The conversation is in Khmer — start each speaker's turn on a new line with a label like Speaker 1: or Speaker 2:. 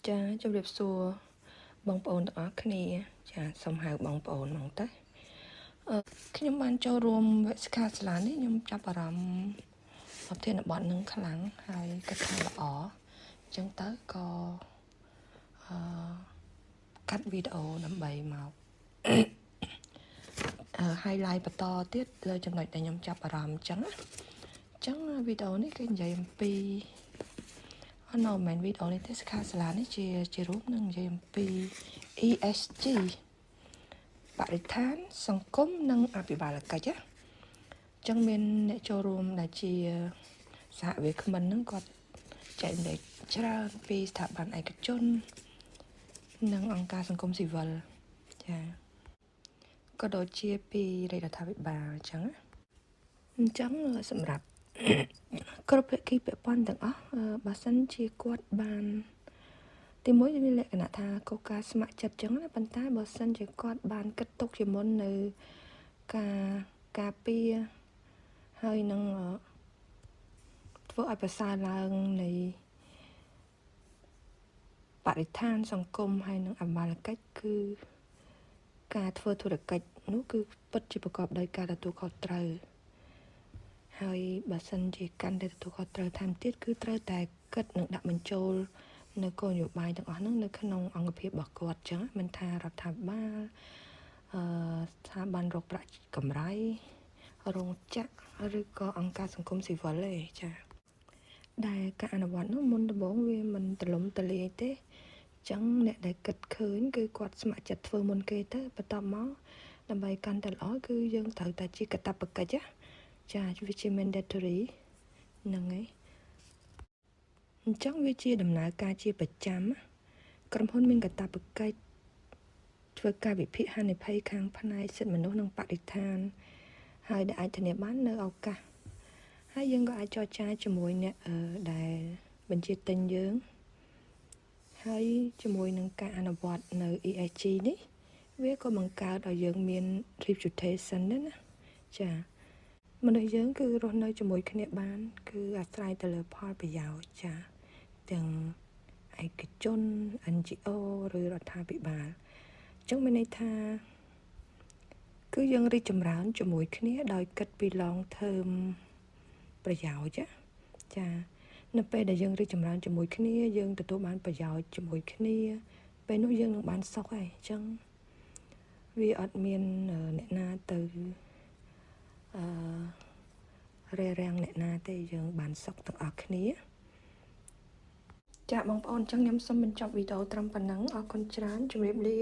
Speaker 1: ចាជម្រាបសួរបងប្អូនទាំងអស់គ្នាចាសូមហៅបងប្អូនមកទៅខ្ញុំបានចូលរួមវិស្កាសាលានេះខ្ញុំចាប់អារម្មណ៍ប្រធានបទនឹងខ្លាំងហើយគិតថាល្អអញ្ចឹងទៅក៏កាត់វីដេអូដើម្បីមក highlight បន្តទៀតលើចំណុចដែលខ្ញុំចាប់អារម្មណ៍អញ្ចឹងវីដេអូនេះគឺនិយាយអំពីនៅមិនវីដេអូនេះទេសិក្ខាសាលានេះជារូបនឹងនិយាយអំពី ESG បរិស្ថានសង្គមនិងអភិបាលកិច្ចអញ្ចឹងមានអ្នកចូលរួមដែលជាសហវិក្មិនហ្នឹងគាត់ចែករំលែកច្រើនពីស្ថាប័នឯកជននិងអង្គការសង្គមស៊ីវិលចាក៏ដូចជាពីរដ្ឋាភិបាលអញ្ចឹងសម្រាប់គ្រប់ភាគីពាក់ព័ន្ធទាំងអស់បើសិនជាគាត់បានទីមួយមានលក្ខណៈថាកោការស្ម័គ្រចិត្តអញ្ចឹងណាប៉ុន្តែបើសិនជាគាត់បានគិតទុកជាមុននៅការពារហើយនឹងធ្វើឲ្យប្រសើរឡើងនៃបរិស្ថានសង្គមហើយនឹងអភិបាលកិច្ចគឺការធ្វើធុរកិច្ចនោះគឺពិតជាប្រកបដោយការទទួលខុសត្រូវហើយបើសិនជាកាន់តែទទួលខុសត្រូវថែមទៀតគឺត្រូវតែគិតនិងដាក់បញ្ចូលនៅគោលនយោបាយទាំងអស់ហ្នឹងនៅក្នុងអង្គភាពរបស់គាត់អញ្ចឹងមិនថារដ្ឋាភិបាលស្ថាប័នរកប្រាក់កម្រៃរោងចក្រឬក៏អង្គការសង្គមស៊ីវិលទេចាដែលការអនុវត្តនោះមុនដំបូងវាមិនទលំទលាយទេអញ្ចឹងអ្នកដែលគិតឃើញគឺគាត់ស្ម័គ្រចិត្តធ្វើមុនគេទៅបន្ទាប់មកដើម្បីកាន់តែល្អគឺយើងត្រូវតែជាកាតព្វកិច្ចចាវាជា mandatory ហ្នឹងហើយអញ្ចឹងវាជាដំណើរការជាប្រចាំក្រុមហ៊ុនមានកាតព្វកិច្ចធ្វើការវិភាគហានិភ័យខាងផ្នែកសិទ្ធិមនុស្សនិងបរិស្ថានហើយដែលអាចធានាបាននៅឱកាសហើយយើងក៏អាចចរចាជាមួយអ្នកដែលបញ្ជាទិញយើងហើយជាមួយនឹងការអនុវត្តនៅ ESG នេះវាក៏បង្កើតឲ្យយើងមាន reputation ដែរណាចាមនុស្សយើងគឺរស់នៅជាមួយគ្នាបានគឺអាស្រ័យទៅលើផលប្រយោជន៍ចាទាំងឯកជន NGO ឬរដ្ឋាភិបាលអញ្ចឹងមានន័យថាគឺយើងរីកចម្រើនជាមួយគ្នាដោយគិតពី long term ប្រយោជន៍ចានៅពេលដែលយើងរីកចម្រើនជាមួយគ្នាយើងទទួលបានប្រយោជន៍ជាមួយគ្នាពេលនោះយើងនឹងបានសុខហើយអញ្ចឹងវាអត់មានអ្នកណាទៅរារាំងអ្នកណាទេយើងបានសុខទាំងអស់គ្នាចាបងប្អូនអញ្ចឹងខ្ញុំសូមបញ្ចប់វីដេអូត្រឹមប៉ុណ្ណឹងអរគុណច្រើនជម្រាបលា